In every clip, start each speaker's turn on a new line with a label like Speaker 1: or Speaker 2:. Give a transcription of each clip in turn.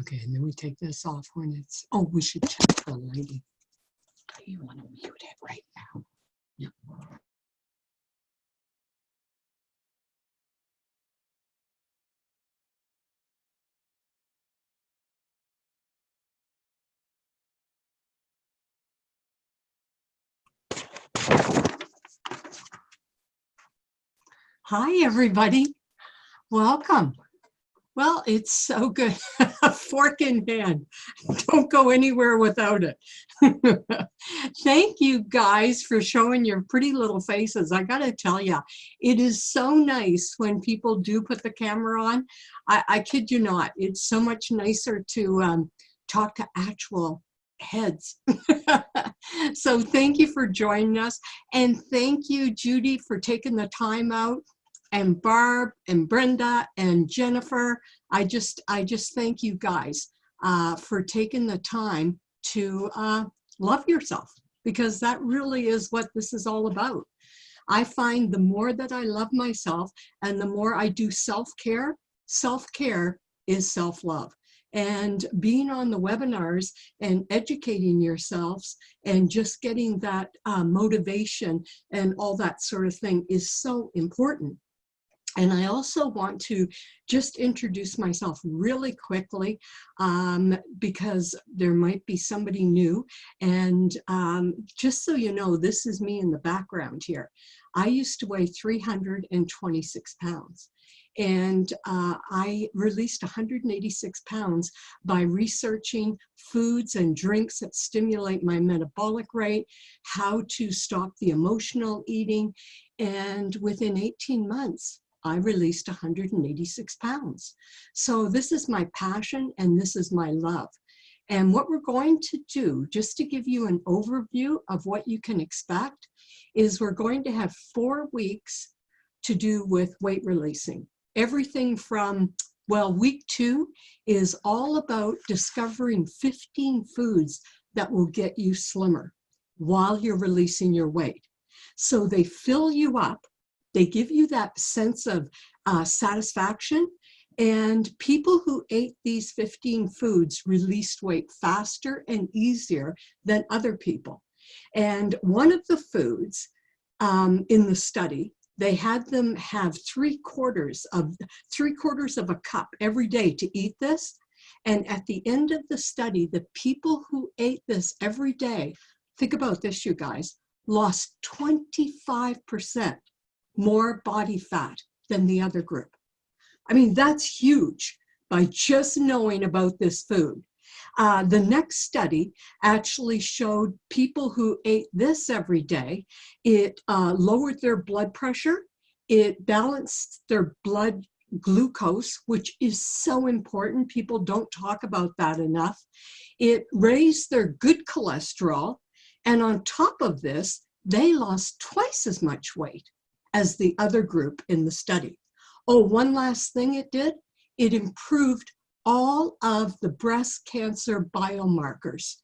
Speaker 1: Okay, and then we take this off when it's, oh, we should check the lighting. You want to mute it right now. Yeah. Hi, everybody. Welcome. Well, it's so good. A fork in hand. Don't go anywhere without it. Thank you guys for showing your pretty little faces. I got to tell you, it is so nice when people do put the camera on. I kid you not. It's so much nicer to talk to actual heads. So thank you for joining us. And thank you, Judy, for taking the time out. And Barb and Brenda and Jennifer, I just thank you guys for taking the time to love yourself, because that really is what this is all about. I find the more that I love myself and the more I do self-care is self-love. And being on the webinars and educating yourselves and just getting that motivation and all that sort of thing is so important. And I also want to just introduce myself really quickly because there might be somebody new. And just so you know, this is me in the background here. I used to weigh 326 pounds. And I released 186 pounds by researching foods and drinks that stimulate my metabolic rate, how to stop the emotional eating. And within 18 months, I released 186 pounds. So this is my passion and this is my love. And what we're going to do, just to give you an overview of what you can expect, is we're going to have 4 weeks to do with weight releasing. Everything from, well, week 2 is all about discovering 15 foods that will get you slimmer while you're releasing your weight. So they fill you up. They give you that sense of satisfaction, and people who ate these 15 foods released weight faster and easier than other people. And one of the foods in the study, they had them have 3/4 of a cup every day to eat this. And at the end of the study, the people who ate this every day, think about this, you guys, lost 25% more body fat than the other group. I mean, that's huge by just knowing about this food. The next study actually showed people who ate this every day, it lowered their blood pressure, it balanced their blood glucose, which is so important. People don't talk about that enough. It raised their good cholesterol, and on top of this, they lost twice as much weight as the other group in the study. Oh, one last thing it did, it improved all of the breast cancer biomarkers.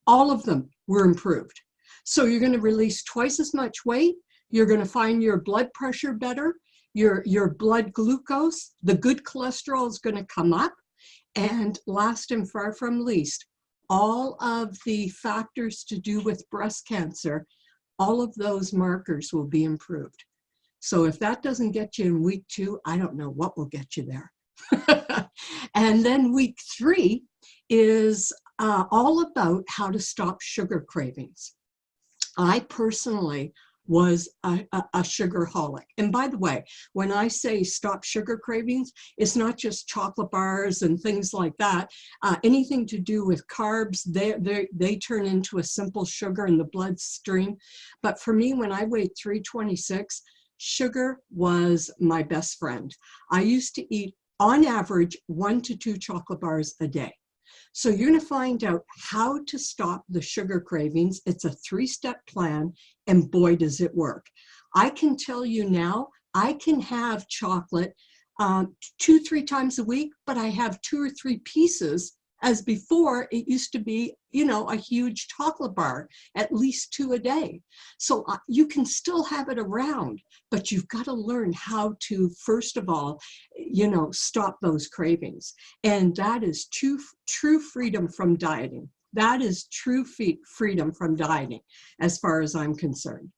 Speaker 1: All of them were improved. So you're going to release twice as much weight, you're going to find your blood pressure better, your blood glucose, the good cholesterol is going to come up, and last and far from least, all of the factors to do with breast cancer, all of those markers will be improved. So if that doesn't get you in week 2, I don't know what will get you there. And then week 3 is all about how to stop sugar cravings. I personally was a sugarholic. And by the way, when I say stop sugar cravings, it's not just chocolate bars and things like that. Anything to do with carbs, they turn into a simple sugar in the bloodstream. But for me, when I weighed 326, sugar was my best friend. I used to eat, on average, 1 to 2 chocolate bars a day. So you're going to find out how to stop the sugar cravings. It's a 3-step plan, and boy, does it work. I can tell you now, I can have chocolate 2-3 times a week, but I have 2 or 3 pieces as before it used to be, you know, a huge chocolate bar, at least 2 a day. So you can still have it around, but you've got to learn how to, first of all, you know, stop those cravings. And that is true freedom from dieting. That is true freedom from dieting, as far as I'm concerned.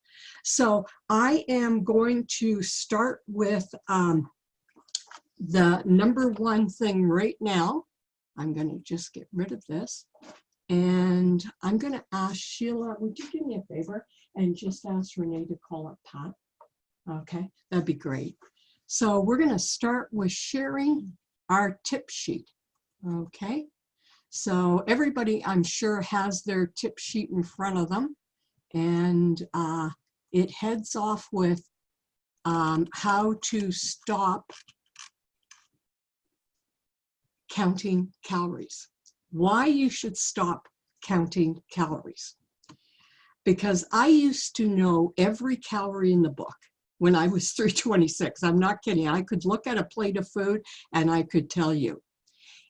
Speaker 1: So I am going to start with the number one thing right now. I'm going to just get rid of this. And I'm going to ask Sheila, would you do me a favor and just ask Renee to call up Pat? Okay, that'd be great. So we're going to start with sharing our tip sheet. Okay, so everybody, I'm sure, has their tip sheet in front of them. And it heads off with how to stop counting calories. Why you should stop counting calories. Because I used to know every calorie in the book when I was 326. I'm not kidding. I could look at a plate of food and I could tell you.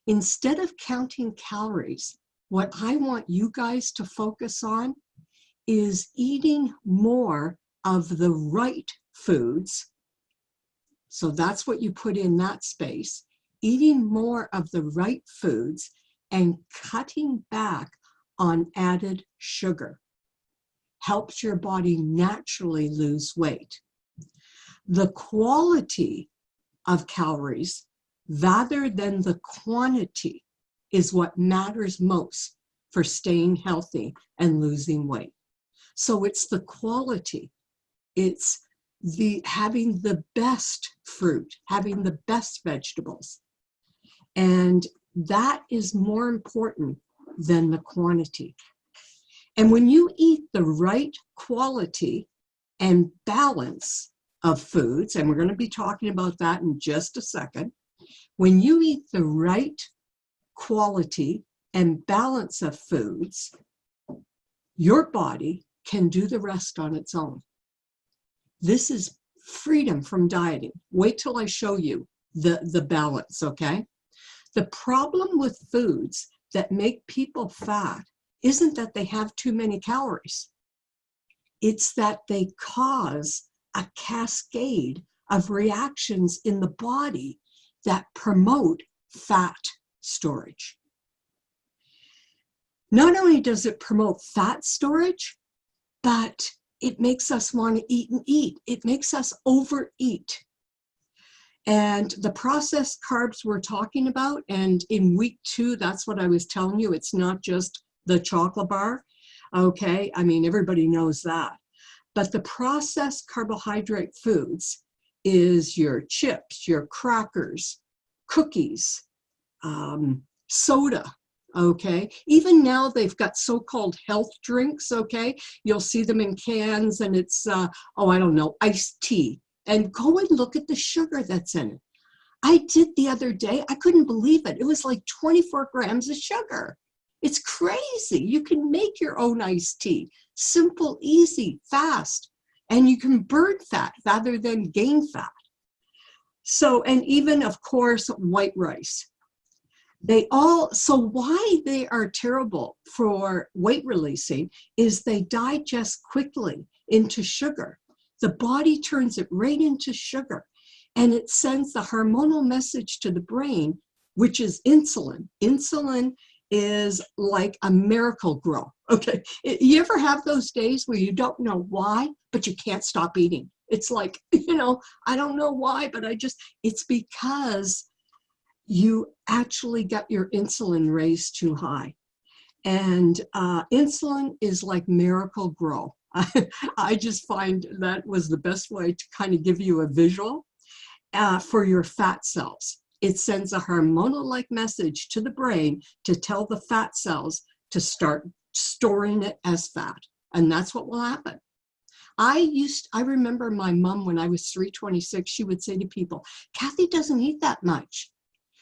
Speaker 1: Instead of counting calories, what I want you guys to focus on is eating more of the right foods. So that's what you put in that space. Eating more of the right foods and cutting back on added sugar helps your body naturally lose weight. The quality of calories rather than the quantity is what matters most for staying healthy and losing weight. So it's the quality. It's having the best fruit, having the best vegetables. And that is more important than the quantity. And when you eat the right quality and balance of foods, and we're going to be talking about that in just a second, when you eat the right quality and balance of foods, your body can do the rest on its own. This is freedom from dieting. Wait till I show you the balance, okay? The problem with foods that make people fat isn't that they have too many calories. It's that they cause a cascade of reactions in the body that promote fat storage. Not only does it promote fat storage, but it makes us want to eat and eat. It makes us overeat. And the processed carbs we're talking about, and in week 2, that's what I was telling you, it's not just the chocolate bar, okay? I mean, everybody knows that. But the processed carbohydrate foods is your chips, your crackers, cookies, soda, okay? Even now they've got so-called health drinks, okay? You'll see them in cans and it's, I don't know, iced tea. And go and look at the sugar that's in it. I did the other day, I couldn't believe it. It was like 24 grams of sugar. It's crazy. You can make your own iced tea. Simple, easy, fast. And you can burn fat rather than gain fat. So, and even, of course, white rice. So why they are terrible for weight releasing is they digest quickly into sugar. The body turns it right into sugar, and it sends the hormonal message to the brain, which is insulin. Insulin is like a miracle grow, okay? You ever have those days where you don't know why, but you can't stop eating? It's like, I don't know why, but it's because you actually got your insulin raised too high. And insulin is like miracle grow. I just find that was the best way to kind of give you a visual for your fat cells. It sends a hormonal-like message to the brain to tell the fat cells to start storing it as fat. And that's what will happen. I remember my mom when I was 326, she would say to people, Kathy doesn't eat that much.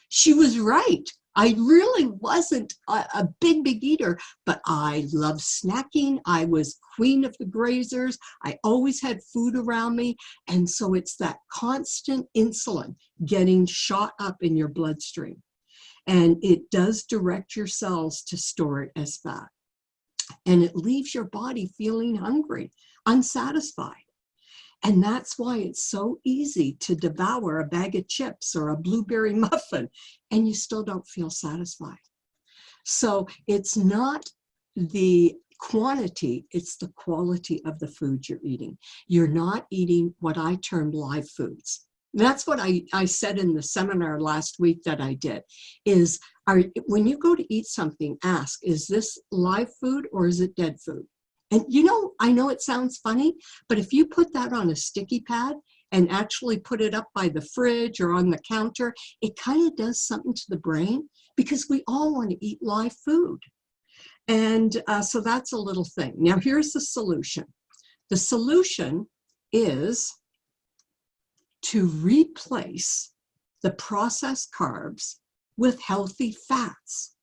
Speaker 1: She was right. I really wasn't a big eater, but I loved snacking. I was queen of the grazers. I always had food around me. And so it's that constant insulin getting shot up in your bloodstream. And it does direct your cells to store it as fat. And it leaves your body feeling hungry, unsatisfied. And that's why it's so easy to devour a bag of chips or a blueberry muffin, and you still don't feel satisfied. So it's not the quantity, it's the quality of the food you're eating. You're not eating what I termed live foods. That's what I said in the seminar last week that I did, is when you go to eat something, ask, is this live food or is it dead food? And I know it sounds funny, but if you put that on a sticky pad and actually put it up by the fridge or on the counter, it kind of does something to the brain, because we all want to eat live food. And so that's a little thing. Now here's the solution. The solution is to replace the processed carbs with healthy fats.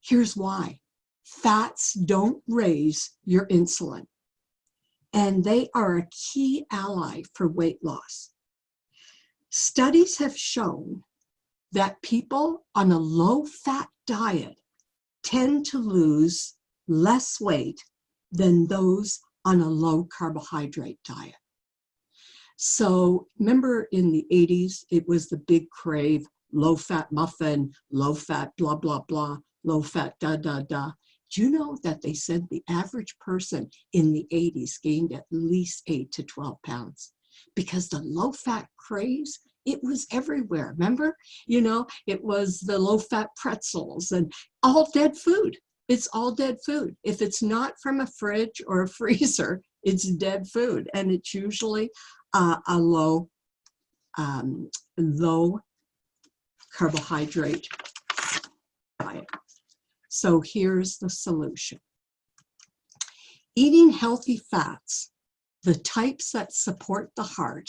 Speaker 1: Here's why. Fats don't raise your insulin, and they are a key ally for weight loss. Studies have shown that people on a low-fat diet tend to lose less weight than those on a low-carbohydrate diet. So remember in the 80s, it was the big crave, low-fat muffin, low-fat blah, blah, blah, low-fat da, da, da. Do you know that they said the average person in the 80s gained at least 8 to 12 pounds? Because the low-fat craze, it was everywhere. Remember? It was the low-fat pretzels and all dead food. It's all dead food. If it's not from a fridge or a freezer, it's dead food. And it's usually a low carbohydrate diet. So here's the solution. Eating healthy fats, the types that support the heart,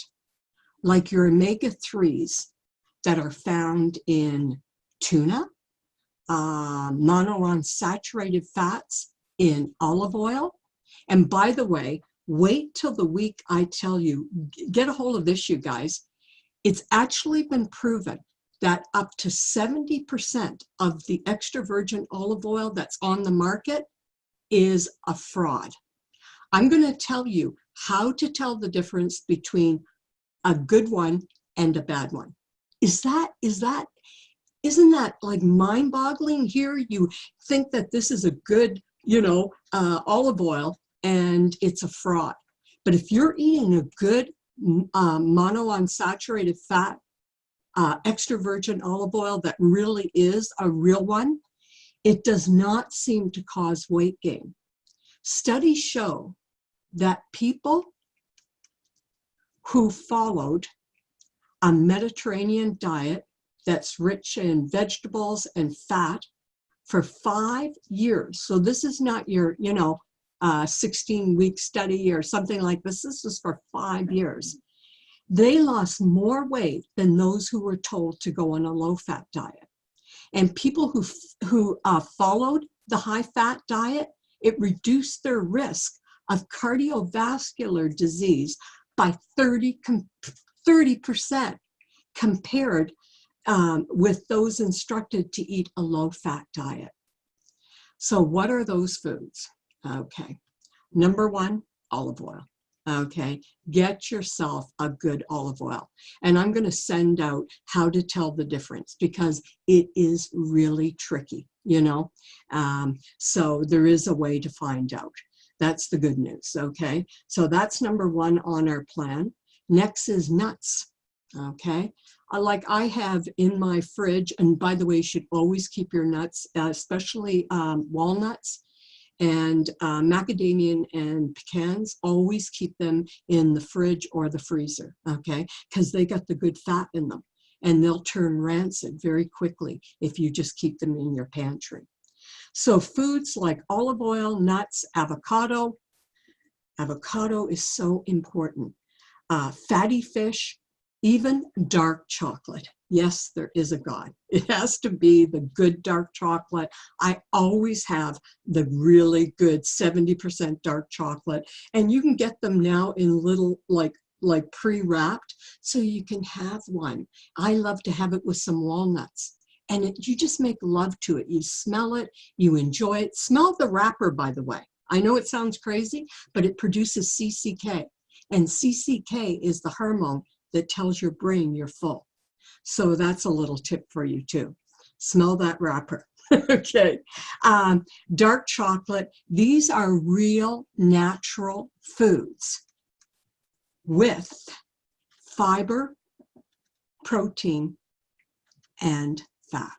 Speaker 1: like your omega-3s that are found in tuna, monounsaturated fats in olive oil. And by the way, wait till the week I tell you, get a hold of this, you guys. It's actually been proven that up to 70% of the extra virgin olive oil that's on the market is a fraud. I'm going to tell you how to tell the difference between a good one and a bad one. Isn't that like mind-boggling? Here you think that this is a good, olive oil, and it's a fraud. But if you're eating a good monounsaturated fat, extra virgin olive oil that really is a real one, it does not seem to cause weight gain. Studies show that people who followed a Mediterranean diet that's rich in vegetables and fat for 5 years. So this is not your, 16-week study or something like this. This is for 5 years. They lost more weight than those who were told to go on a low-fat diet. And people who followed the high-fat diet, it reduced their risk of cardiovascular disease by 30% compared with those instructed to eat a low-fat diet. So what are those foods? Okay, number one, olive oil. Okay, get yourself a good olive oil. And I'm going to send out how to tell the difference, because it is really tricky, so there is a way to find out. That's the good news, okay? So that's number one on our plan. Next is nuts, okay? Like I have in my fridge, and by the way, you should always keep your nuts, especially walnuts and macadamia and pecans, always keep them in the fridge or the freezer, okay? Because they got the good fat in them, and they'll turn rancid very quickly if you just keep them in your pantry. So foods like olive oil, nuts, avocado. Avocado is so important. Fatty fish, even dark chocolate. Yes, there is a God. It has to be the good dark chocolate. I always have the really good 70% dark chocolate. And you can get them now in little like pre-wrapped, so you can have one. I love to have it with some walnuts. and you just make love to it. You smell it, you enjoy it. Smell the wrapper, by the way. I know it sounds crazy, but it produces CCK. And CCK is the hormone that tells your brain you're full. So that's a little tip for you too. Smell that wrapper. Okay. Dark chocolate. These are real natural foods with fiber, protein, and fat.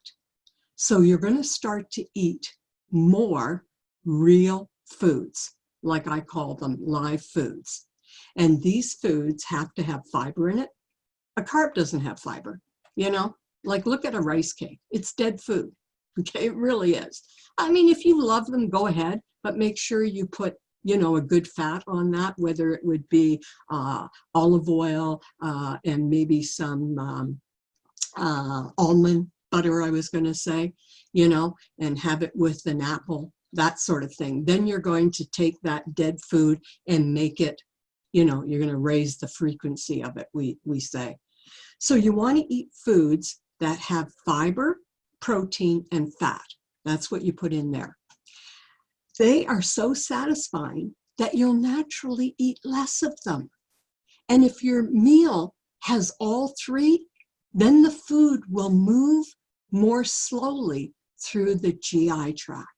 Speaker 1: So you're going to start to eat more real foods, like I call them live foods. And these foods have to have fiber in it. A carb doesn't have fiber, you know, like look at a rice cake. It's dead food. Okay, it really is. I mean, if you love them, go ahead, but make sure you put, you know, a good fat on that, whether it would be olive oil and maybe some almond butter, I was going to say, you know, and have it with an apple, that sort of thing. Then you're going to take that dead food and make it, you know, you're going to raise the frequency of it, we say. So you want to eat foods that have fiber, protein, and fat. That's what you put in there. They are so satisfying that you'll naturally eat less of them. And if your meal has all three, then the food will move more slowly through the GI tract.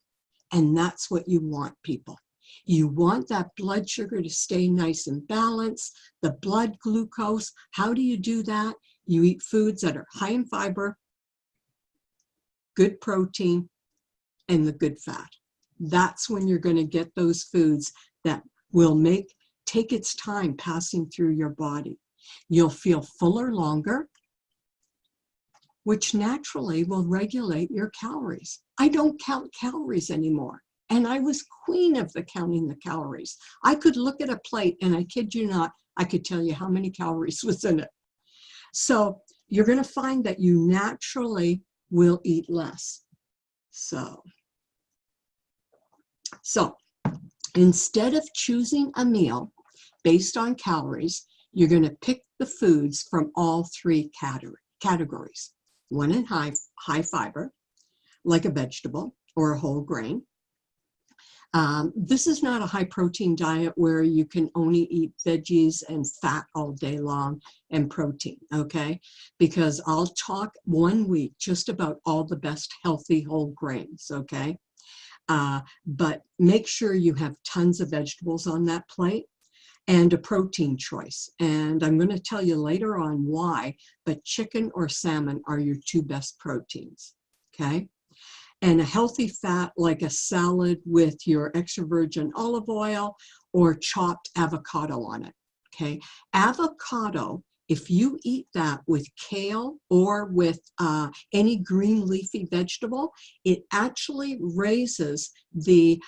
Speaker 1: And that's what you want, people. You want that blood sugar to stay nice and balanced, the blood glucose. How do you do that? You eat foods that are high in fiber, good protein, and the good fat. That's when you're going to get those foods that will take its time passing through your body. You'll feel fuller longer, which naturally will regulate your calories. I don't count calories anymore. And I was queen of counting the calories. I could look at a plate and I kid you not, I could tell you how many calories was in it. So you're going to find that you naturally will eat less. So instead of choosing a meal based on calories, you're going to pick the foods from all three categories. One in high fiber, like a vegetable or a whole grain. This is not a high protein diet where you can only eat veggies and fat all day long and protein, okay? Because I'll talk one week just about all the best healthy whole grains, okay? But make sure you have tons of vegetables on that plate and a protein choice. And I'm going to tell you later on why, but chicken or salmon are your two best proteins, okay? And a healthy fat like a salad with your extra virgin olive oil or chopped avocado on it, okay? Avocado, if you eat that with kale or with any green leafy vegetable, it actually raises the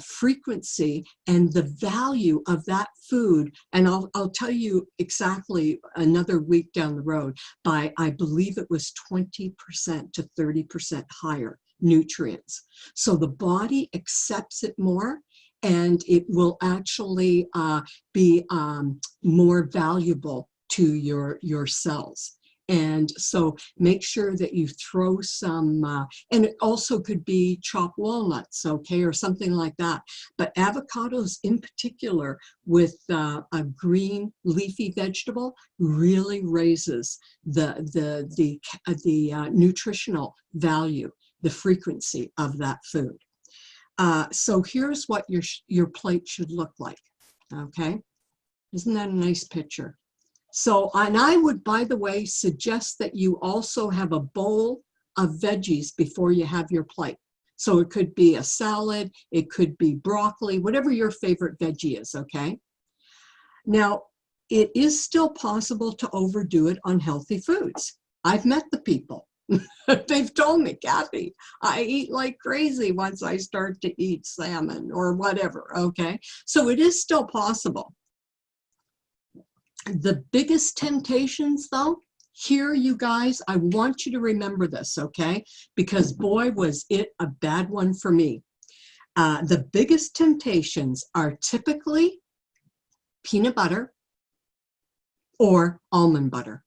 Speaker 1: frequency and the value of that food. And I'll tell you exactly another week down the road by, I believe it was 20% to 30% higher nutrients. So the body accepts it more, and it will actually be more valuable to your cells. And so make sure that you throw some, and it also could be chopped walnuts, okay, or something like that. But avocados in particular with a green leafy vegetable really raises the nutritional value, the frequency of that food. So here's what your plate should look like, okay? Isn't that a nice picture? So, and I would, by the way, suggest that you also have a bowl of veggies before you have your plate. So it could be a salad, it could be broccoli, whatever your favorite veggie is, okay? Now, it is still possible to overdo it on healthy foods. I've met the people. They've told me, Kathy, I eat like crazy once I start to eat salmon or whatever, okay? So it is still possible. The biggest temptations, though, here, you guys, I want you to remember this, okay? Because boy, was it a bad one for me. The biggest temptations are typically peanut butter or almond butter.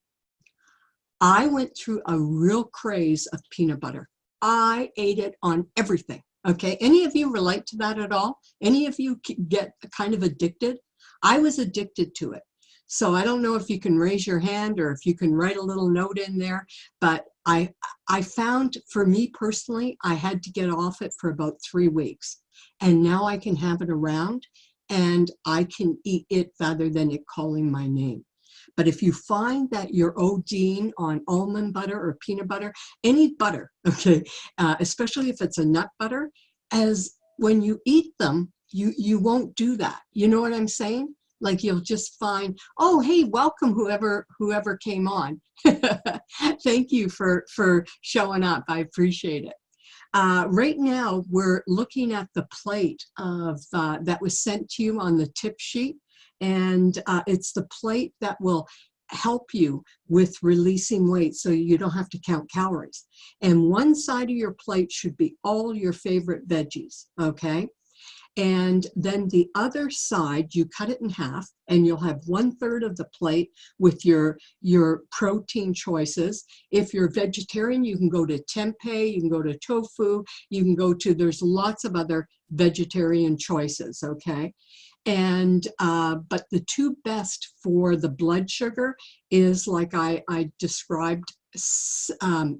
Speaker 1: I went through a real craze of peanut butter. I ate it on everything. Okay, any of you relate to that at all? Any of you get kind of addicted? I was addicted to it. So I don't know if you can raise your hand or if you can write a little note in there, but I found, for me personally, I had to get off it for about 3 weeks. And now I can have it around and I can eat it rather than it calling my name. But if you find that you're ODing on almond butter or peanut butter, any butter, okay, especially if it's a nut butter, as when you eat them, you won't do that. You know what I'm saying? Like you'll just find, oh, hey, welcome whoever came on. Thank you for showing up. I appreciate it. Right now, we're looking at the plate of that was sent to you on the tip sheet. And it's the plate that will help you with releasing weight so you don't have to count calories. And one side of your plate should be all your favorite veggies, okay? And then the other side, you cut it in half and you'll have 1/3 of the plate with your protein choices. If you're vegetarian, you can go to tempeh, you can go to tofu, you can go to, there's lots of other vegetarian choices, okay? And but the two best for the blood sugar is, like I described,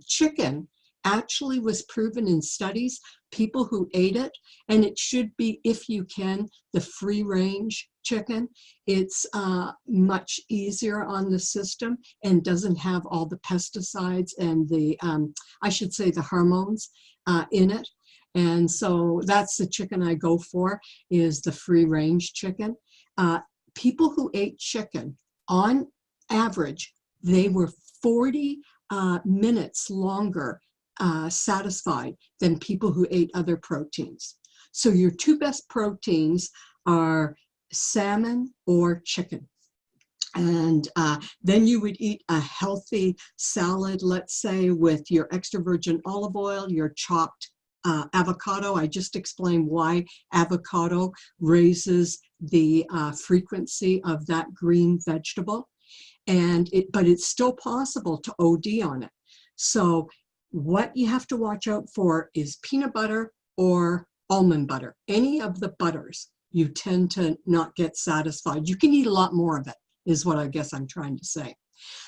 Speaker 1: chicken actually was proven in studies, people who ate it, and it should be, if you can, the free range chicken. It's much easier on the system and doesn't have all the pesticides and the, I should say, the hormones in it. And so that's the chicken I go for, is the free range chicken. People who ate chicken, on average, they were 40 minutes longer satisfied than people who ate other proteins. So your two best proteins are salmon or chicken. And then you would eat a healthy salad, let's say, with your extra virgin olive oil, your chopped avocado. I just explained why avocado raises the frequency of that green vegetable. But it's still possible to OD on it. So what you have to watch out for is peanut butter or almond butter. Any of the butters, you tend to not get satisfied. You can eat a lot more of it, is what I guess I'm trying to say.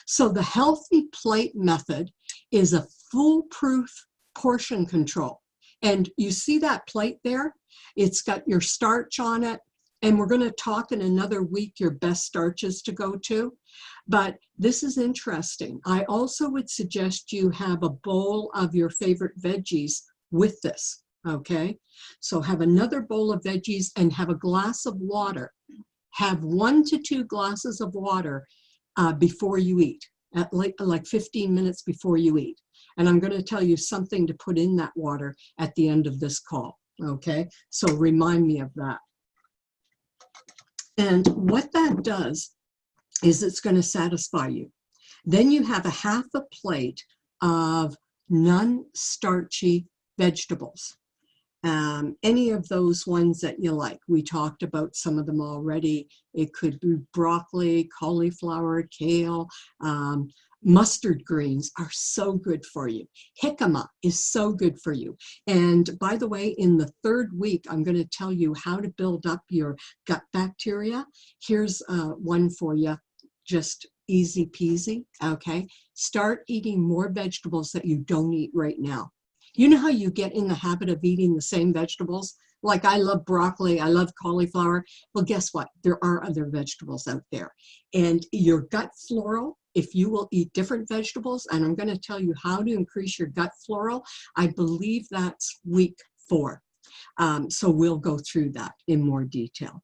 Speaker 1: So the healthy plate method is a foolproof portion control. And you see that plate there? It's got your starch on it. And we're going to talk in another week your best starches to go to. But this is interesting. I also would suggest you have a bowl of your favorite veggies with this, okay? So have another bowl of veggies and have a glass of water. Have 1 to 2 glasses of water before you eat, at like 15 minutes before you eat. And I'm going to tell you something to put in that water at the end of this call, okay? So remind me of that. And what that does is it's going to satisfy you. Then you have a half a plate of non-starchy vegetables. Any of those ones that you like. We talked about some of them already. It could be broccoli, cauliflower, kale, mustard greens are so good for you. Jicama is so good for you. And by the way, in the 3rd week, I'm going to tell you how to build up your gut bacteria. Here's one for you, just easy peasy, okay? Start eating more vegetables that you don't eat right now. You know how you get in the habit of eating the same vegetables? Like I love broccoli, I love cauliflower. Well, guess what? There are other vegetables out there. And your gut floral, if you will eat different vegetables, and I'm going to tell you how to increase your gut floral, I believe that's week 4. So we'll go through that in more detail.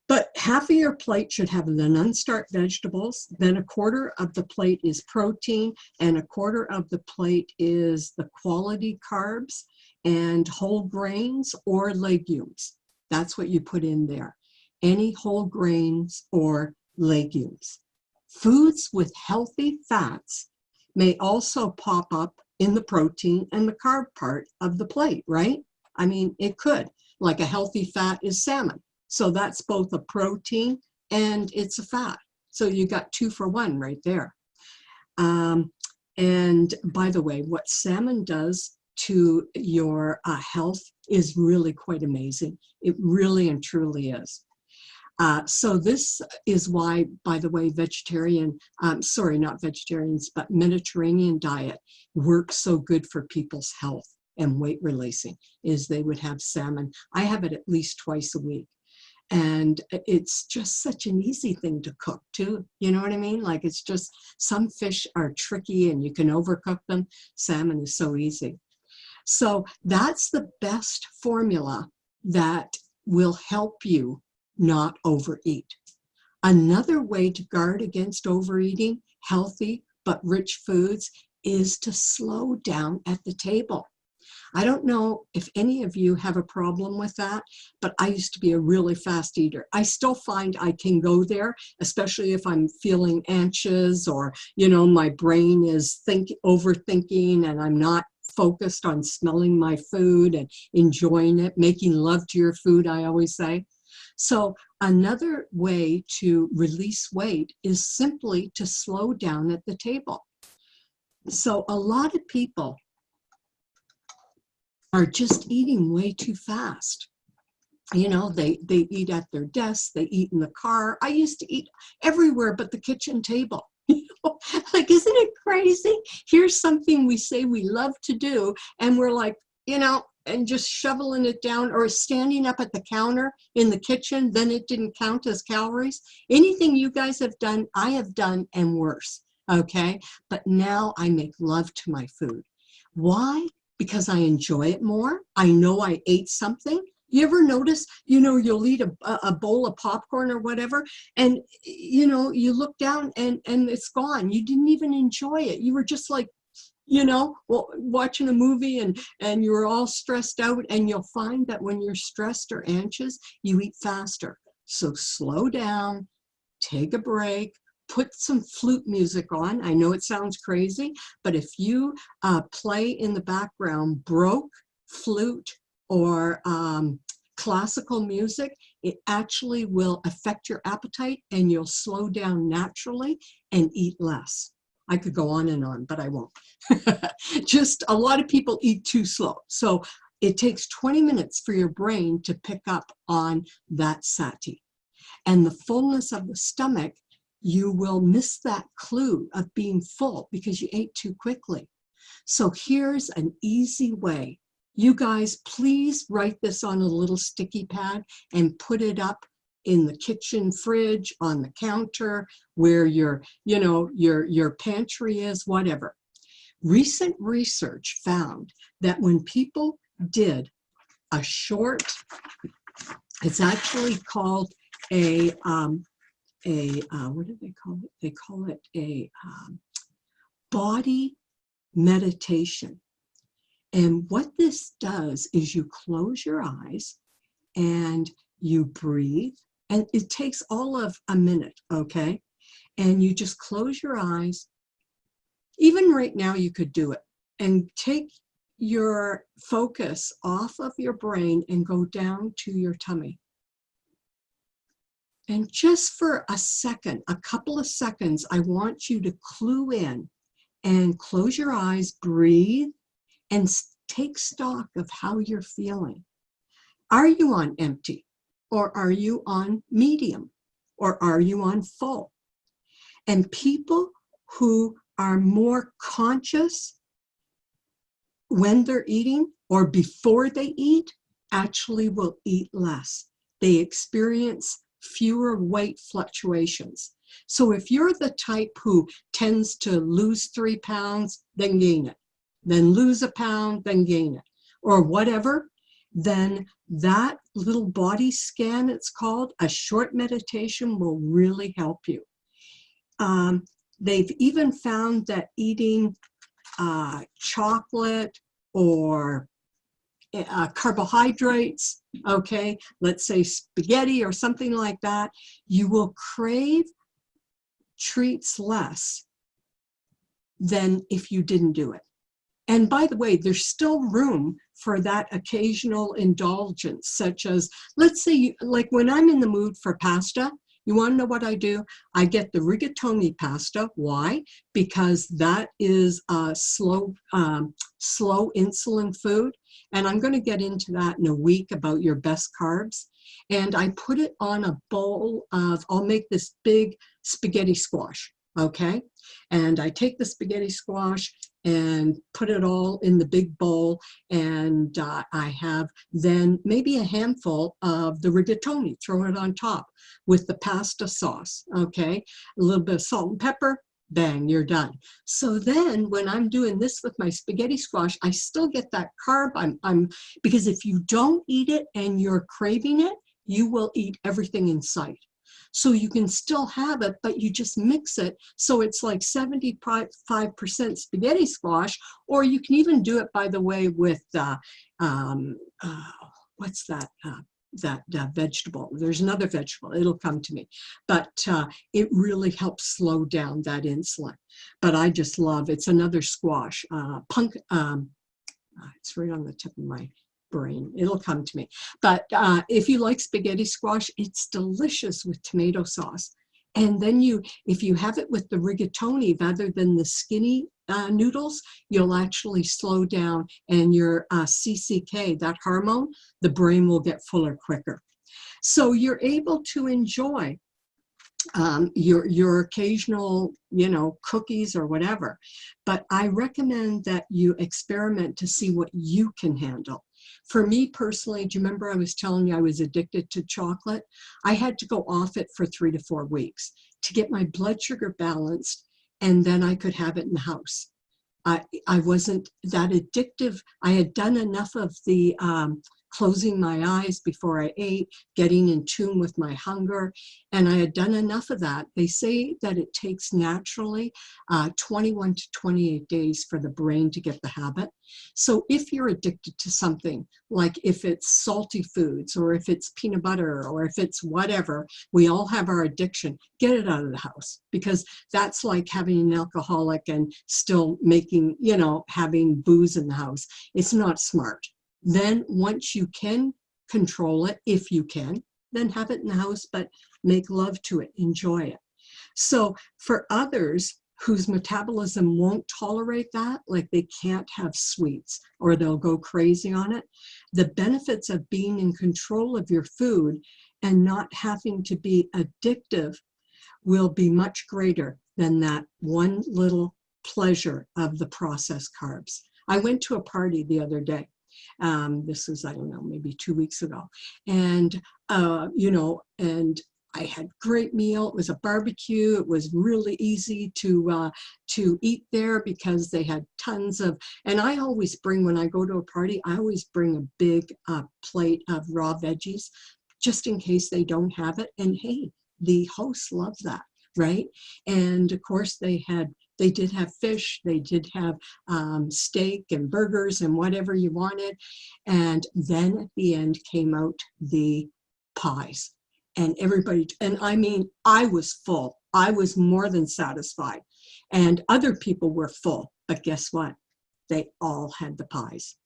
Speaker 1: But half of your plate should have the non-starch vegetables, then 1/4 of the plate is protein, and 1/4 of the plate is the quality carbs and whole grains or legumes. That's what you put in there. Any whole grains or legumes. Foods with healthy fats may also pop up in the protein and the carb part of the plate, right? I mean, it could. Like a healthy fat is salmon. So that's both a protein and it's a fat. So you got 2 for 1 right there. And by the way, what salmon does to your health is really quite amazing. It really and truly is. So this is why, by the way, sorry, not vegetarians, but Mediterranean diet works so good for people's health and weight releasing, is they would have salmon. I have it at least twice a week. And it's just such an easy thing to cook too. You know what I mean? Like, it's just, some fish are tricky and you can overcook them. Salmon is so easy. So that's the best formula that will help you not overeat. Another way to guard against overeating healthy but rich foods is to slow down at the table. I don't know if any of you have a problem with that, but I used to be a really fast eater. I still find I can go there, especially if I'm feeling anxious, or, you know, my brain is overthinking and I'm not focused on smelling my food and enjoying it, making love to your food, I always say. So another way to release weight is simply to slow down at the table. So a lot of people are just eating way too fast. You know, they eat at their desks, they eat in the car. I used to eat everywhere but the kitchen table. You know, like, isn't it crazy? Here's something we say we love to do, and we're like, you know, and just shoveling it down, or standing up at the counter in the kitchen, then it didn't count as calories. Anything you guys have done, I have done, and worse, okay? But now I make love to my food. Why? Because I enjoy it more. I know I ate something. You ever notice, you know, you'll eat a bowl of popcorn or whatever, and, you know, you look down and it's gone. You didn't even enjoy it. You were just like, you know, well, watching a movie and you're all stressed out, and you'll find that when you're stressed or anxious, you eat faster. So slow down, take a break, put some flute music on. I know it sounds crazy, but if you play in the background Baroque, flute, or classical music, it actually will affect your appetite, and you'll slow down naturally and eat less. I could go on, but I won't. Just a lot of people eat too slow. So it takes 20 minutes for your brain to pick up on that sati. And the fullness of the stomach, you will miss that clue of being full because you ate too quickly. So here's an easy way. You guys, please write this on a little sticky pad and put it up in the kitchen fridge, on the counter, where your, you know, your pantry is, whatever. Recent research found that when people did a short, it's actually called what do they call it? They call it a body meditation. And what this does is you close your eyes and you breathe. And it takes all of a minute, okay? And you just close your eyes. Even right now, you could do it. And take your focus off of your brain and go down to your tummy. And just for a second, a couple of seconds, I want you to clue in and close your eyes, breathe, and take stock of how you're feeling. Are you on empty? Or are you on medium? Or are you on full? And people who are more conscious when they're eating or before they eat actually will eat less. They experience fewer weight fluctuations. So if you're the type who tends to lose 3 pounds, then gain it, then lose a pound, then gain it, or whatever, then that little body scan, it's called, a short meditation will really help you. They've even found that eating chocolate or carbohydrates, okay, let's say spaghetti or something like that, you will crave treats less than if you didn't do it. And by the way, there's still room for that occasional indulgence, such as, let's say, like when I'm in the mood for pasta, You want to know what I do? I get the rigatoni pasta. Why? Because that is a slow insulin food. And I'm going to get into that in a week about your best carbs. And I put it on a bowl of, I'll make this big spaghetti squash, okay? And I take the spaghetti squash and put it all in the big bowl, and I have then maybe a handful of the rigatoni, throw it on top with the pasta sauce, okay? A little bit of salt and pepper, bang, you're done. So then when I'm doing this with my spaghetti squash, I still get that carb. Because if you don't eat it and you're craving it, you will eat everything in sight. So you can still have it, but you just mix it. So it's like 75% spaghetti squash, or you can even do it, by the way, with, what's that? That vegetable. There's another vegetable. It'll come to me. But it really helps slow down that insulin. But I just love, it's another squash. It's right on the tip of my brain. It'll come to me. But if you like spaghetti squash, it's delicious with tomato sauce. And then if you have it with the rigatoni rather than the skinny noodles, you'll actually slow down, and your CCK, that hormone, the brain will get fuller quicker. So you're able to enjoy your occasional, cookies or whatever. But I recommend that you experiment to see what you can handle. For me personally, do you remember I was telling you I was addicted to chocolate? I had to go off it for 3 to 4 weeks to get my blood sugar balanced, and then I could have it in the house. I wasn't that addictive. I had done enough of the closing my eyes before I ate, getting in tune with my hunger, and I had done enough of that. They say that it takes naturally 21 to 28 days for the brain to get the habit. So if you're addicted to something, like if it's salty foods, or if it's peanut butter, or if it's whatever, we all have our addiction, get it out of the house, because that's like having an alcoholic and still making, having booze in the house. It's not smart. Then once you can control it, if you can, then have it in the house, but make love to it, enjoy it. So for others whose metabolism won't tolerate that, like they can't have sweets or they'll go crazy on it, the benefits of being in control of your food and not having to be addictive will be much greater than that one little pleasure of the processed carbs. I went to a party the other day. This was, I don't know, maybe 2 weeks ago. And, and I had a great meal. It was a barbecue. It was really easy to eat there because they had tons of, and I always bring, when I go to a party, I always bring a big plate of raw veggies just in case they don't have it. And hey, the hosts love that, right? And of course they did have fish, they did have steak and burgers and whatever you wanted. And then at the end came out the pies. And everybody, and I mean, I was full. I was more than satisfied. And other people were full. But guess what? They all had the pies.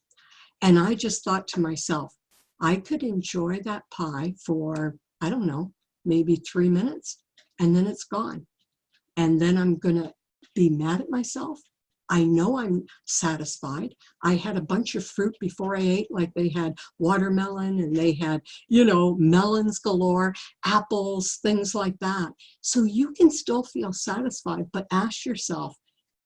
Speaker 1: And I just thought to myself, I could enjoy that pie for, I don't know, maybe 3 minutes, and then it's gone. And then I'm going to be mad at myself. I know I'm satisfied. I had a bunch of fruit before I ate, like they had watermelon and they had, melons galore, apples, things like that. So you can still feel satisfied, but ask yourself,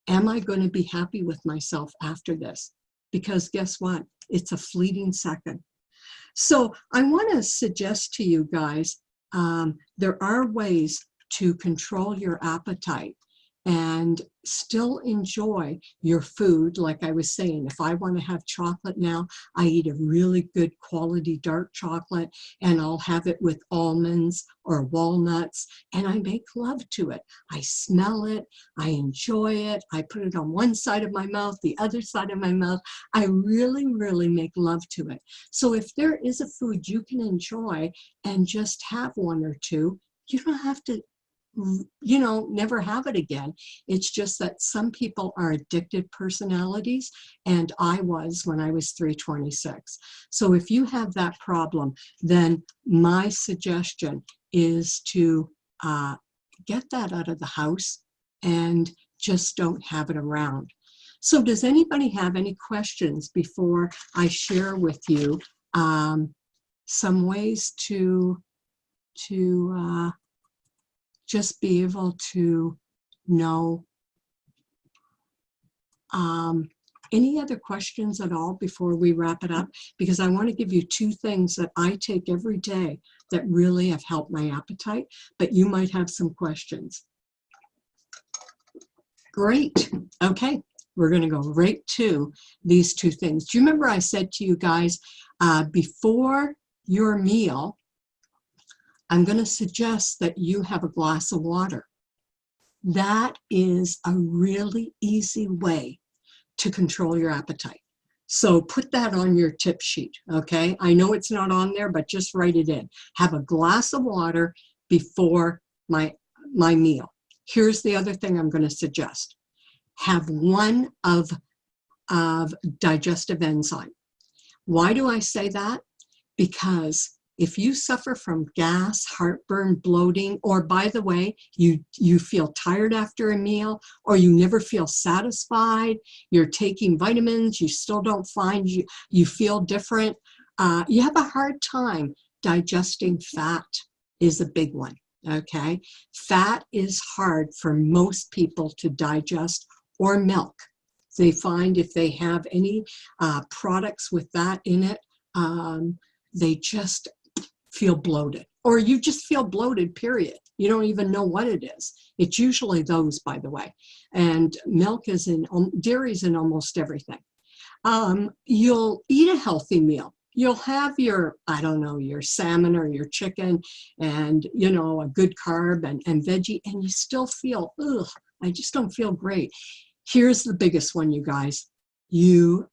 Speaker 1: am I going to be happy with myself after this? Because guess what? It's a fleeting second. So I want to suggest to you guys, there are ways to control your appetite and still enjoy your food. Like I was saying, if I want to have chocolate now, I eat a really good quality dark chocolate, and I'll have it with almonds or walnuts, and I make love to it. I smell it, I enjoy it, I put it on one side of my mouth, the other side of my mouth. I really, really make love to it. So if there is a food you can enjoy and just have one or two, you don't have to never have it again. It's just that some people are addicted personalities, and I was when I was 326. So if you have that problem, then my suggestion is to get that out of the house and just don't have it around. So does anybody have any questions before I share with you some ways to just be able to know? Any other questions at all before we wrap it up? Because I want to give you two things that I take every day that really have helped my appetite, but you might have some questions. Great. Okay, we're going to go right to these two things. Do you remember I said to you guys, before your meal, I'm going to suggest that you have a glass of water. That is a really easy way to control your appetite. So put that on your tip sheet, okay? I know it's not on there, but just write it in. Have a glass of water before my meal. Here's the other thing I'm going to suggest. Have one of digestive enzyme. Why do I say that? Because if you suffer from gas, heartburn, bloating, or by the way, you feel tired after a meal, or you never feel satisfied, you're taking vitamins, you still don't find you feel different, you have a hard time digesting fat is a big one, okay? Fat is hard for most people to digest, or milk. They find if they have any products with that in it, they just feel bloated, or you just feel bloated, period. You don't even know what it is. It's usually those, by the way. And milk is dairy's in almost everything. You'll eat a healthy meal. You'll have your, I don't know, your salmon or your chicken and, you know, a good carb and veggie, and you still feel, ugh, I just don't feel great. Here's the biggest one, you guys. You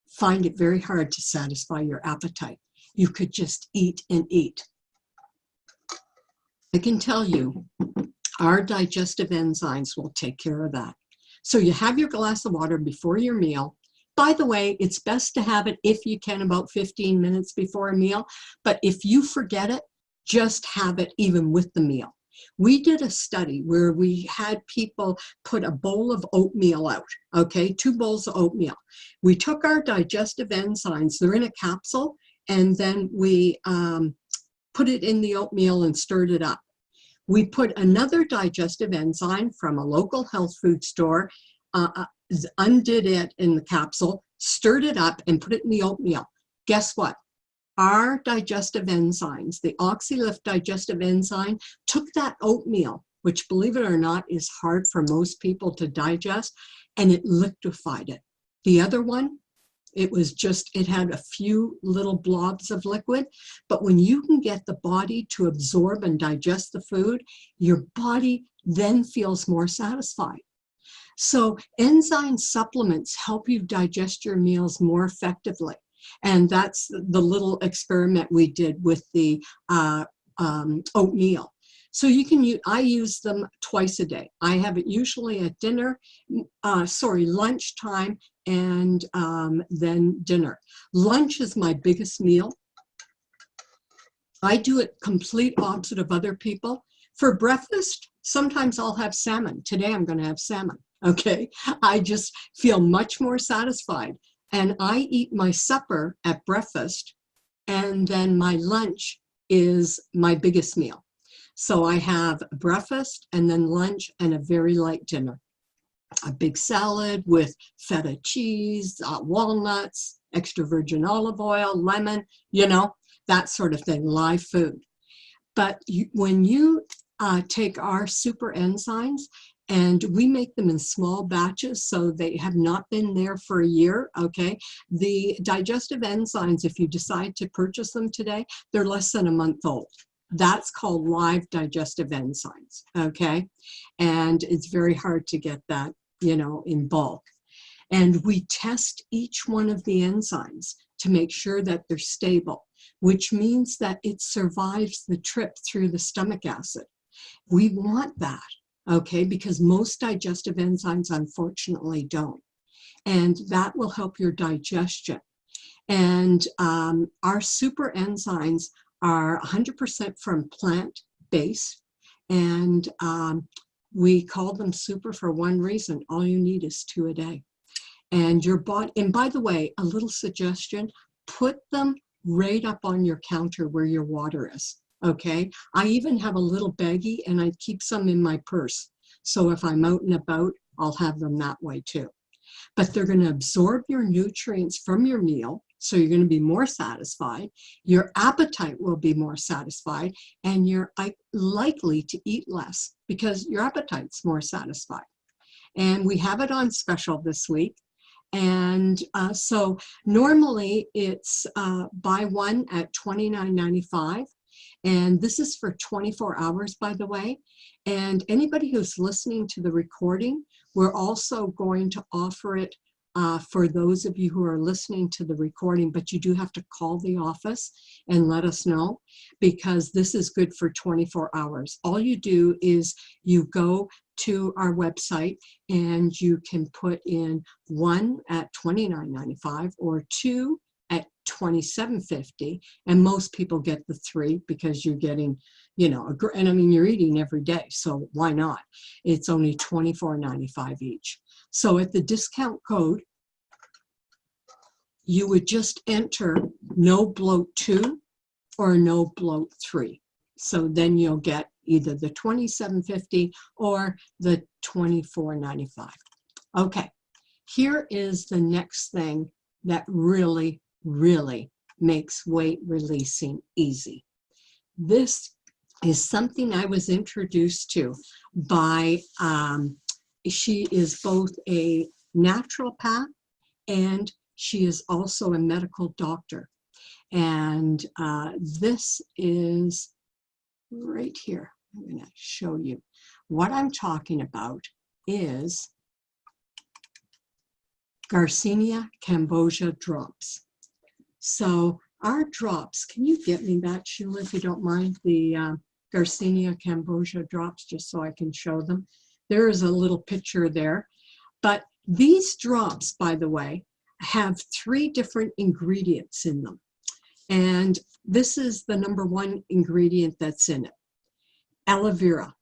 Speaker 1: find it very hard to satisfy your appetite. You could just eat and eat. I can tell you, our digestive enzymes will take care of that. So you have your glass of water before your meal. By the way, it's best to have it, if you can, about 15 minutes before a meal. But if you forget it, just have it even with the meal. We did a study where we had people put a bowl of oatmeal out, okay, 2 bowls of oatmeal. We took our digestive enzymes, they're in a capsule, and then we put it in the oatmeal and stirred it up. We put another digestive enzyme from a local health food store, undid it in the capsule, stirred it up, and put it in the oatmeal. Guess what? Our digestive enzymes, the Oxylift digestive enzyme, took that oatmeal, which, believe it or not, is hard for most people to digest, and it liquefied it. The other one, it had a few little blobs of liquid, but when you can get the body to absorb and digest the food, your body then feels more satisfied. So enzyme supplements help you digest your meals more effectively. And that's the little experiment we did with the oatmeal. So you can use, I use them twice a day. I have it usually at lunchtime, and then dinner. Lunch is my biggest meal. I do it complete opposite of other people. For breakfast, sometimes I'll have salmon. Today I'm going to have salmon, okay? I just feel much more satisfied. And I eat my supper at breakfast, and then my lunch is my biggest meal. So I have breakfast and then lunch and a very light dinner. A big salad with feta cheese, walnuts, extra virgin olive oil, lemon, you know, that sort of thing, live food. But when you take our super enzymes, and we make them in small batches, so they have not been there for a year, okay? The digestive enzymes, if you decide to purchase them today, they're less than a month old. That's called live digestive enzymes, okay? And it's very hard to get that, you know, in bulk. And we test each one of the enzymes to make sure that they're stable, which means that it survives the trip through the stomach acid. We want that, okay, because most digestive enzymes unfortunately don't. And that will help your digestion. And our super enzymes are 100% from plant-based, And we call them super for one reason. All you need is 2 a day. And your body, and by the way, a little suggestion, put them right up on your counter where your water is, okay? I even have a little baggie and I keep some in my purse. So if I'm out and about, I'll have them that way too. But they're going to absorb your nutrients from your meal, so you're going to be more satisfied. Your appetite will be more satisfied, and you're likely to eat less because your appetite's more satisfied. And we have it on special this week. And so normally it's buy one at $29.95. And this is for 24 hours, by the way. And anybody who's listening to the recording, we're also going to offer it for those of you who are listening to the recording, but you do have to call the office and let us know, because this is good for 24 hours. All you do is you go to our website and you can put in 1 at $29.95 or 2 at $27.50, and most people get the 3 because you're getting, you know, and I mean, you're eating every day, so why not? It's only $24.95 each. So at the discount code, you would just enter no bloat 2 or no bloat 3. So then you'll get either the $27.50 or the $24.95. Okay, here is the next thing that really makes weight releasing easy. This is something I was introduced to by, she is both a naturopath and she is also a medical doctor. And this is right here. I'm going to show you. What I'm talking about is Garcinia cambogia drops. So our drops, can you get me that, Sheila, if you don't mind, the Garcinia cambogia drops, just so I can show them. There is a little picture there. But these drops, by the way, have 3 different ingredients in them. And this is the number 1 ingredient that's in it. Aloe vera.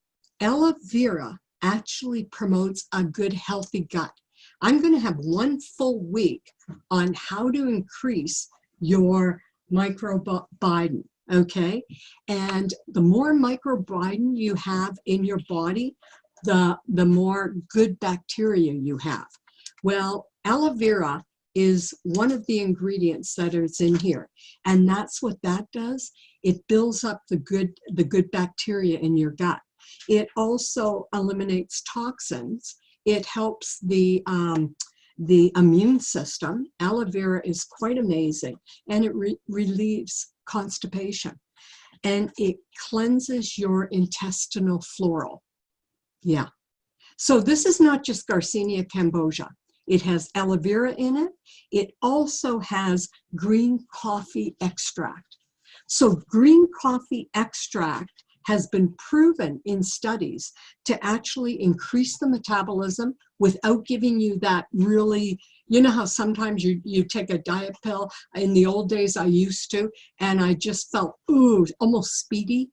Speaker 1: Aloe vera actually promotes a good, healthy gut. I'm going to have 1 full week on how to increase your microbiome, okay? And the more microbiome you have in your body, the more good bacteria you have. Well, aloe vera is one of the ingredients that is in here. And that's what that does. It builds up the good bacteria in your gut. It also eliminates toxins. It helps the immune system. Aloe vera is quite amazing, and it relieves constipation. And it cleanses your intestinal flora. Yeah. So this is not just Garcinia cambogia. It has aloe vera in it. It also has green coffee extract. So green coffee extract has been proven in studies to actually increase the metabolism without giving you that really, you know how sometimes you take a diet pill. In the old days I used to, and I just felt, ooh, almost speedy.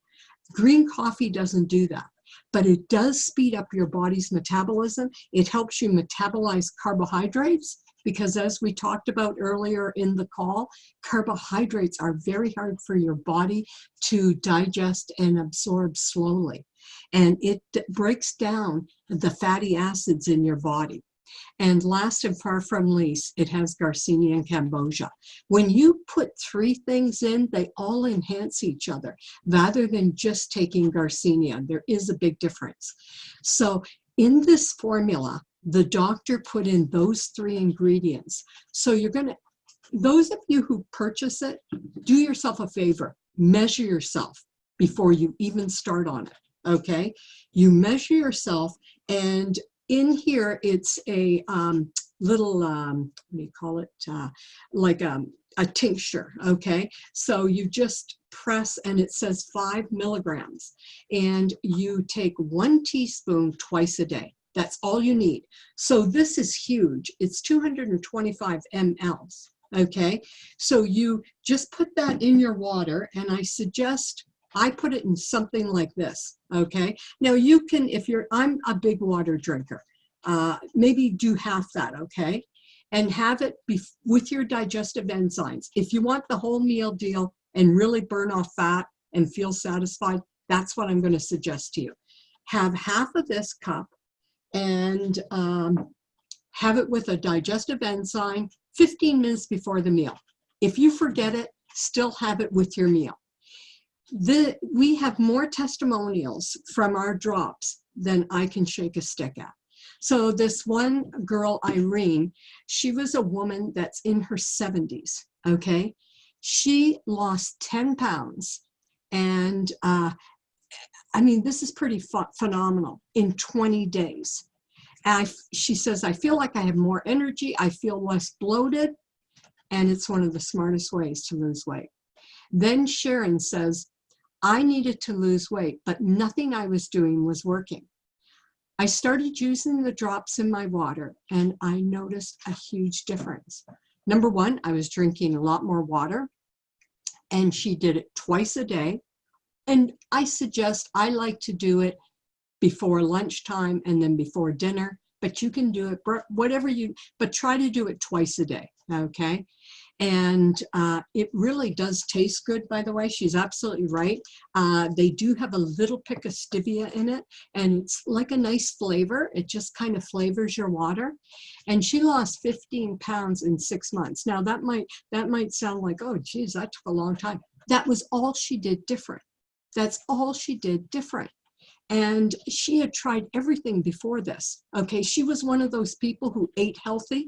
Speaker 1: Green coffee doesn't do that. But it does speed up your body's metabolism. It helps you metabolize carbohydrates because, as we talked about earlier in the call, carbohydrates are very hard for your body to digest and absorb slowly. And it breaks down the fatty acids in your body. And last and far from least, it has Garcinia and cambogia. When you put 3 things in, they all enhance each other rather than just taking Garcinia. There is a big difference. So in this formula, the doctor put in those 3 ingredients. So you're going to, those of you who purchase it, do yourself a favor, measure yourself before you even start on it, okay? You measure yourself, and in here, it's a little, what do you call it, like a tincture, okay? So you just press, and it says 5 milligrams, and you take 1 teaspoon twice a day. That's all you need. So this is huge. It's 225 mLs, okay? So you just put that in your water, and I suggest I put it in something like this, okay? Now you can, I'm a big water drinker, maybe do half that, okay? And have it with your digestive enzymes. If you want the whole meal deal and really burn off fat and feel satisfied, that's what I'm going to suggest to you. Have half of this cup and have it with a digestive enzyme 15 minutes before the meal. If you forget it, still have it with your meal. We have more testimonials from our drops than I can shake a stick at. So this one girl, Irene, she was a woman that's in her 70s, okay? She lost 10 pounds. And I mean, this is pretty phenomenal in 20 days. She says, I feel like I have more energy. I feel less bloated. And it's one of the smartest ways to lose weight. Then Sharon says, I needed to lose weight, but nothing I was doing was working. I started using the drops in my water and I noticed a huge difference. Number one, I was drinking a lot more water, and she did it twice a day. And I like to do it before lunchtime and then before dinner, but you can do it but try to do it twice a day, okay? And it really does taste good, by the way. She's absolutely right. They do have a little pick of stevia in it, and it's like a nice flavor. It just kind of flavors your water. And she lost 15 pounds in 6 months. Now that might sound like, oh, geez, that took a long time. That was all she did different. That's all she did different. And she had tried everything before this. Okay, she was one of those people who ate healthy,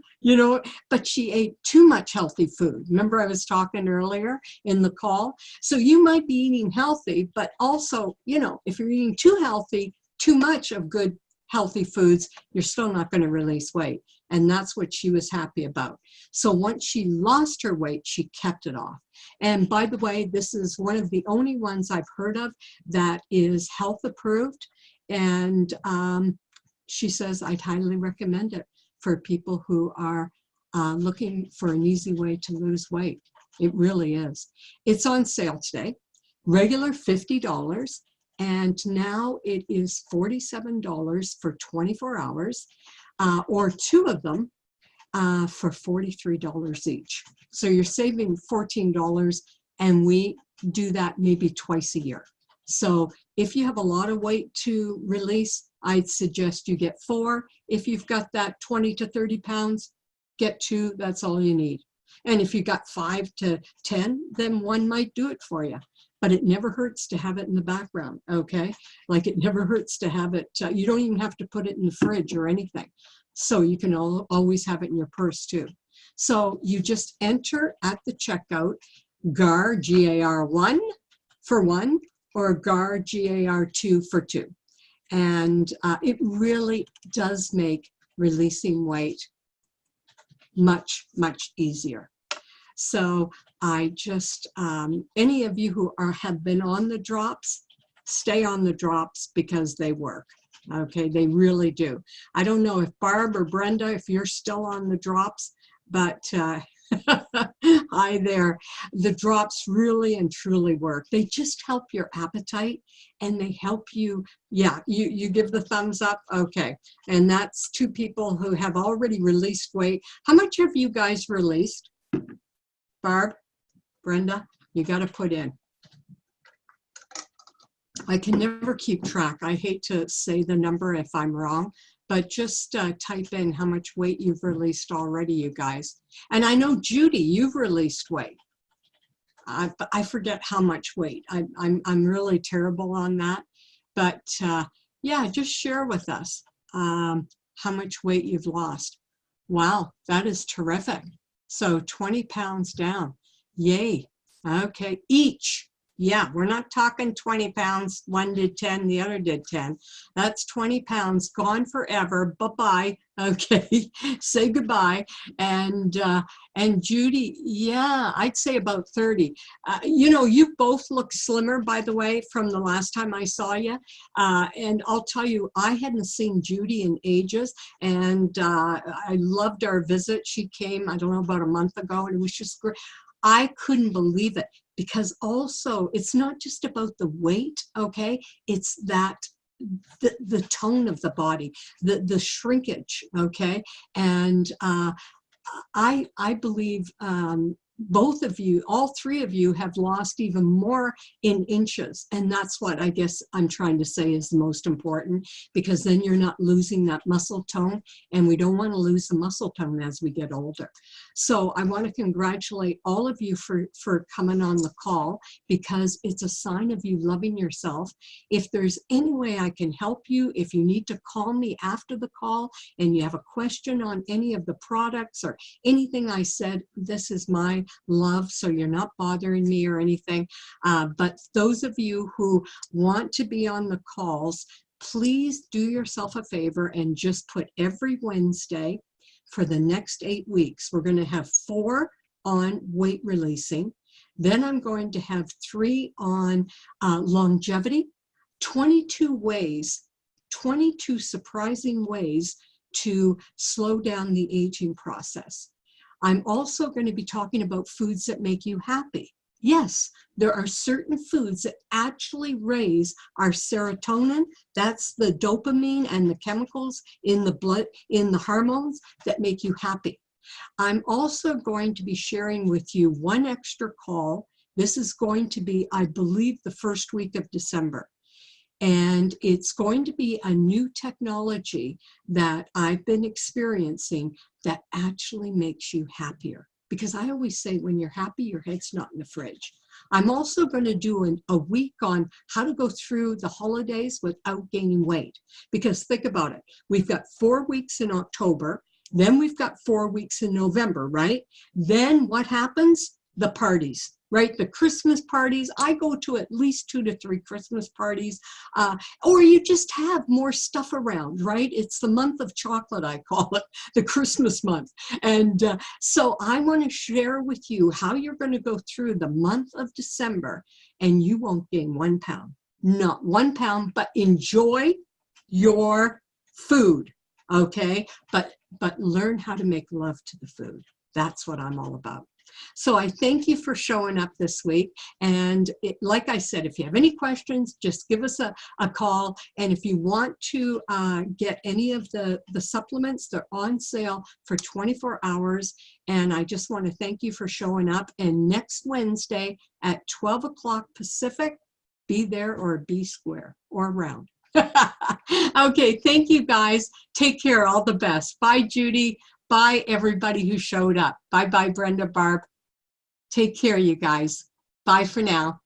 Speaker 1: but she ate too much healthy food. Remember I was talking earlier in the call? So you might be eating healthy, but also, if you're eating too healthy, too much of good healthy foods, you're still not going to release weight. And that's what she was happy about. So once she lost her weight, she kept it off. And by the way, this is one of the only ones I've heard of that is health approved. And she says, I'd highly recommend it for people who are looking for an easy way to lose weight. It really is. It's on sale today, regular $50. And now it is $47 for 24 hours. Or two of them for $43 each. So you're saving $14, and we do that maybe twice a year. So if you have a lot of weight to release, I'd suggest you get 4. If you've got that 20 to 30 pounds, get 2. That's all you need. And if you got 5 to 10, then 1 might do it for you. But it never hurts to have it in the background, okay? Like it never hurts to have it. You don't even have to put it in the fridge or anything. So you can always have it in your purse too. So you just enter at the checkout GAR, G-A-R 1 for 1, or GAR, G-A-R 2 for 2. And it really does make releasing weight much, much easier. So I just, any of you who have been on the drops, stay on the drops because they work. Okay, they really do. I don't know if Barb or Brenda, if you're still on the drops, but hi there. The drops really and truly work. They just help your appetite, and they help you. Yeah, you give the thumbs up. Okay, and that's 2 people who have already released weight. How much have you guys released? Barb, Brenda, you got to put in. I can never keep track. I hate to say the number if I'm wrong, but just type in how much weight you've released already, you guys. And I know, Judy, you've released weight. I forget how much weight. I'm really terrible on that. But yeah, just share with us how much weight you've lost. Wow, that is terrific. So 20 pounds down. Yay. Okay, each. Yeah, we're not talking 20 pounds. 1 did 10, the other did 10. That's 20 pounds gone forever. Bye-bye. Okay, say goodbye. And Judy, yeah, I'd say about 30. You both look slimmer, by the way, from the last time I saw you. And I'll tell you, I hadn't seen Judy in ages, and I loved our visit. She came, I don't know, about a month ago, and it was just great. I couldn't believe it. because also it's not just about the weight, okay? It's that the tone of the body, the shrinkage, okay? And I believe both of you, all three of you, have lost even more in inches. And that's what I guess I'm trying to say is the most important, because then you're not losing that muscle tone, and we don't want to lose the muscle tone as we get older. So I want to congratulate all of you for coming on the call, because it's a sign of you loving yourself. If there's any way I can help you, if you need to call me after the call and you have a question on any of the products or anything I said, this is my love, so you're not bothering me or anything. But those of you who want to be on the calls, please do yourself a favor and just put every Wednesday for the next 8 weeks. We're going to have 4 on weight releasing. Then I'm going to have 3 on longevity, 22 ways, 22 surprising ways to slow down the aging process. I'm also going to be talking about foods that make you happy. Yes, there are certain foods that actually raise our serotonin. That's the dopamine and the chemicals in the blood, in the hormones that make you happy. I'm also going to be sharing with you one extra call. This is going to be, I believe, the first week of December. And it's going to be a new technology that I've been experiencing that actually makes you happier. Because I always say, when you're happy, your head's not in the fridge. I'm also going to do a week on how to go through the holidays without gaining weight. Because think about it. We've got 4 weeks in October. Then we've got 4 weeks in November, right? Then what happens? The parties. Right? The Christmas parties. I go to at least 2 to 3 Christmas parties, or you just have more stuff around, right? It's the month of chocolate, I call it, the Christmas month. And so I want to share with you how you're going to go through the month of December and you won't gain 1 pound. Not 1 pound, but enjoy your food, okay? But learn how to make love to the food. That's what I'm all about. So I thank you for showing up this week. And like I said, if you have any questions, just give us a call. And if you want to get any of the supplements, they're on sale for 24 hours. And I just want to thank you for showing up. And next Wednesday at 12 o'clock Pacific, be there or be square or round. Okay, thank you guys. Take care. All the best. Bye, Judy. Bye, everybody who showed up. Bye-bye, Brenda, Barb. Take care, you guys. Bye for now.